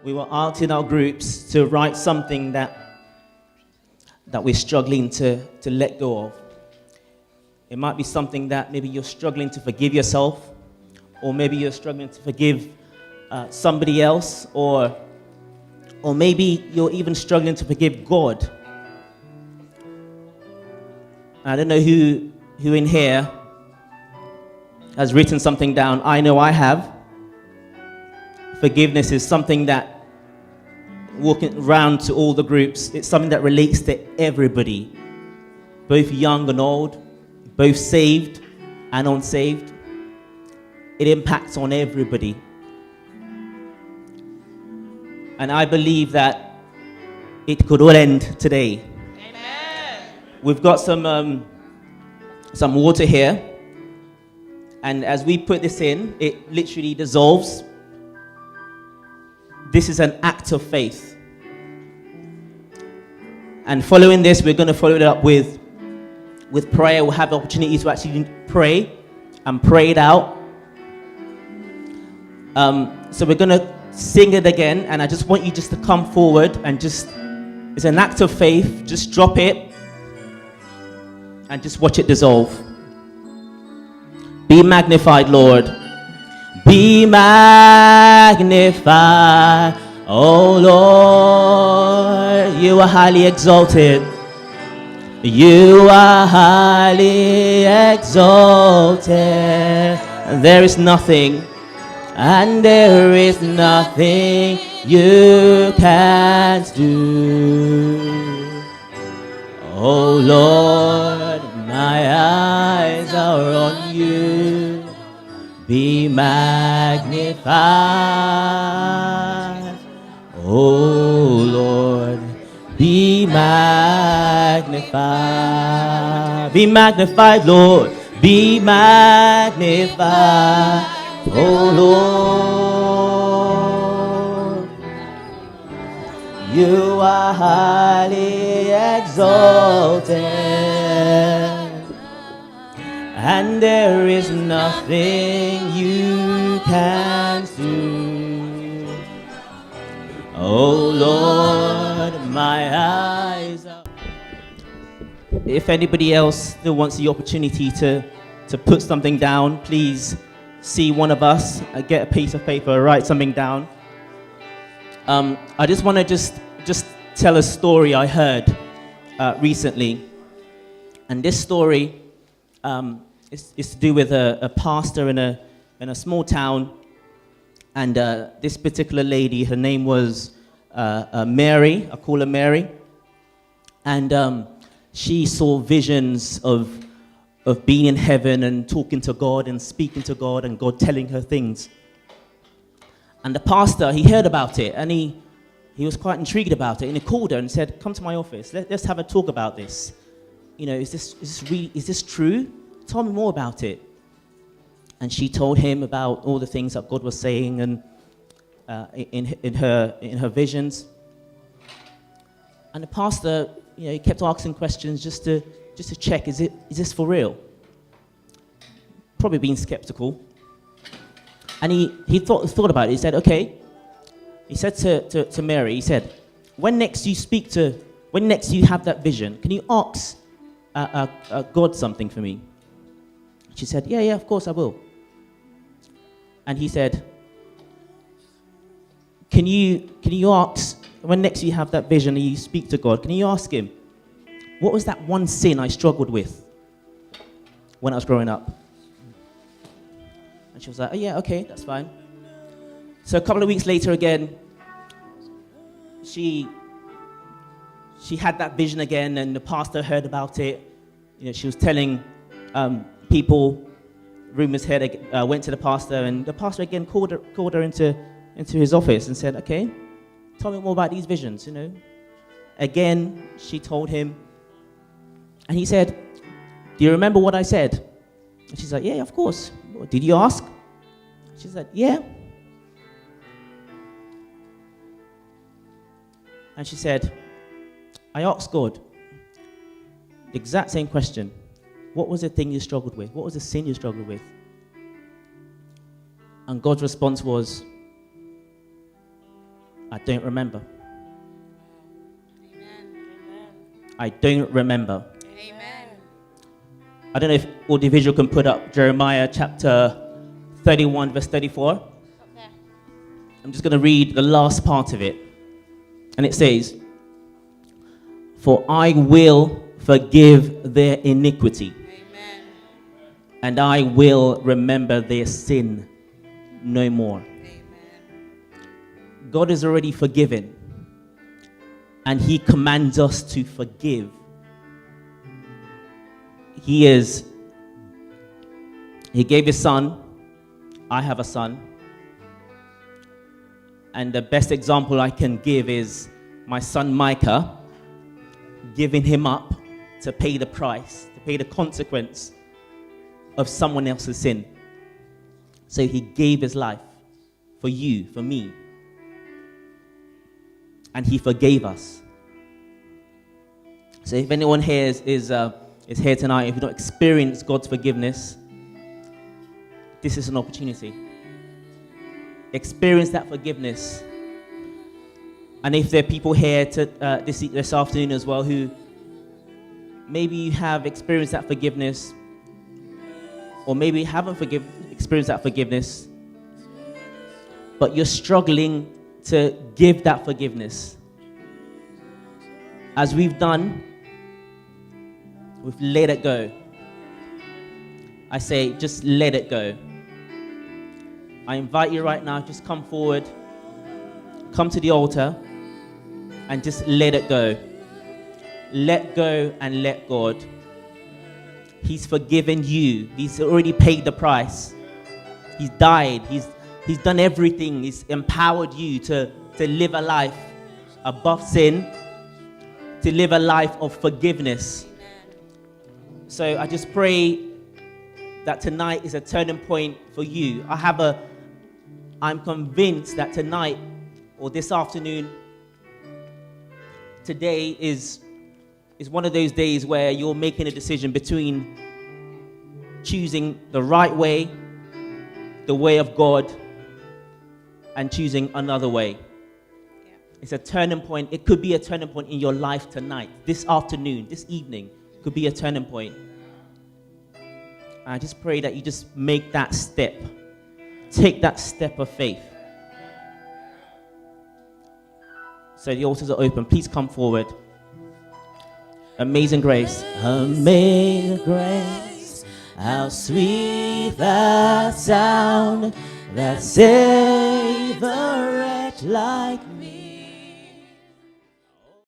we were asked in our groups to write something that we're struggling to let go of. It might be something that maybe you're struggling to forgive yourself, or maybe you're struggling to forgive somebody else, or maybe you're even struggling to forgive God. I don't know who in here has written something down. I know I have. Forgiveness is something that, walking around to all the groups, it's something that relates to everybody, both young and old, both saved and unsaved. It impacts on everybody. And I believe that it could all end today. Amen. We've got some water here. And as we put this in, it literally dissolves. This is an act of faith. And following this, we're going to follow it up with prayer. We'll have the opportunity to actually pray and pray it out. So we're going to sing it again, and I just want you just to come forward and just, it's an act of faith, just drop it and just watch it dissolve. Be magnified, Lord. Be magnified, oh Lord. You are highly exalted. You are highly exalted. There is nothing, and there is nothing you can't do. Oh Lord, my eyes are on you. Be magnified, oh Lord, be magnified. Be magnified, Lord, be magnified, oh Lord. You are highly exalted, and there is nothing you can do. Oh Lord, my eyes are... If anybody else still wants the opportunity to put something down, please see one of us, get a piece of paper, write something down. I just want to just tell a story I heard recently. And this story is to do with a pastor in a small town. And this particular lady, her name was Mary. I call her Mary. And she saw visions of being in heaven and talking to God and speaking to God and God telling her things. And the pastor, he heard about it, and he was quite intrigued about it. And he called her and said, "Come to my office. Let's have a talk about this. You know, is this true? Tell me more about it." And she told him about all the things that God was saying and in her visions. And the pastor, you know, he kept asking questions just to check, is this for real? Probably being skeptical. And he thought about it. He said, okay. He said to Mary, he said, when next you have that vision, can you ask God something for me? She said, yeah, of course I will. And he said, can you ask, when next you have that vision and you speak to God, can you ask him, what was that one sin I struggled with when I was growing up? And she was like, oh yeah, okay, that's fine. So a couple of weeks later again, she had that vision again, and the pastor heard about it. You know, she was telling people, rumors went to the pastor, and the pastor again called her into his office and said, okay, tell me more about these visions, you know. Again, she told him, and he said, do you remember what I said? And she's like, yeah, of course. Did you ask? She said, yeah. And she said, I asked God the exact same question. What was the thing you struggled with? What was the sin you struggled with? And God's response was, I don't remember. I don't remember. Amen. I don't know if audiovisual can put up Jeremiah chapter 31 verse 34. Okay. I'm just going to read the last part of it. And it says, "For I will forgive their iniquity, Amen. and I will remember their sin no more." Amen. God is already forgiven, and he commands us to forgive. He gave his son. I have a son. And the best example I can give is my son Micah, giving him up to pay the price, to pay the consequence of someone else's sin. So he gave his life for you, for me. And he forgave us. So if anyone here is here tonight, if you've not experienced God's forgiveness, this is an opportunity. Experience that forgiveness. And if there are people here this afternoon as well who maybe you have experienced that forgiveness, or maybe you haven't experienced that forgiveness, but you're struggling to give that forgiveness. As we've done, we've let it go. I say, just let it go. I invite you right now, just come forward, come to the altar, and just let it go. Let go and let God. He's forgiven you. He's already paid the price. He's died. He's done everything. He's empowered you to live a life above sin, to live a life of forgiveness. So I just pray that tonight is a turning point for you. I'm convinced that tonight or this afternoon, today is one of those days where you're making a decision between choosing the right way, the way of God, and choosing another way. Yeah. It's a turning point. It could be a turning point in your life tonight, this afternoon, this evening. Could be a turning point. I just pray that you just make that step. Take that step of faith. So the altars are open. Please come forward. Amazing grace. Amazing grace. How sweet that sound that saved a wretch like me.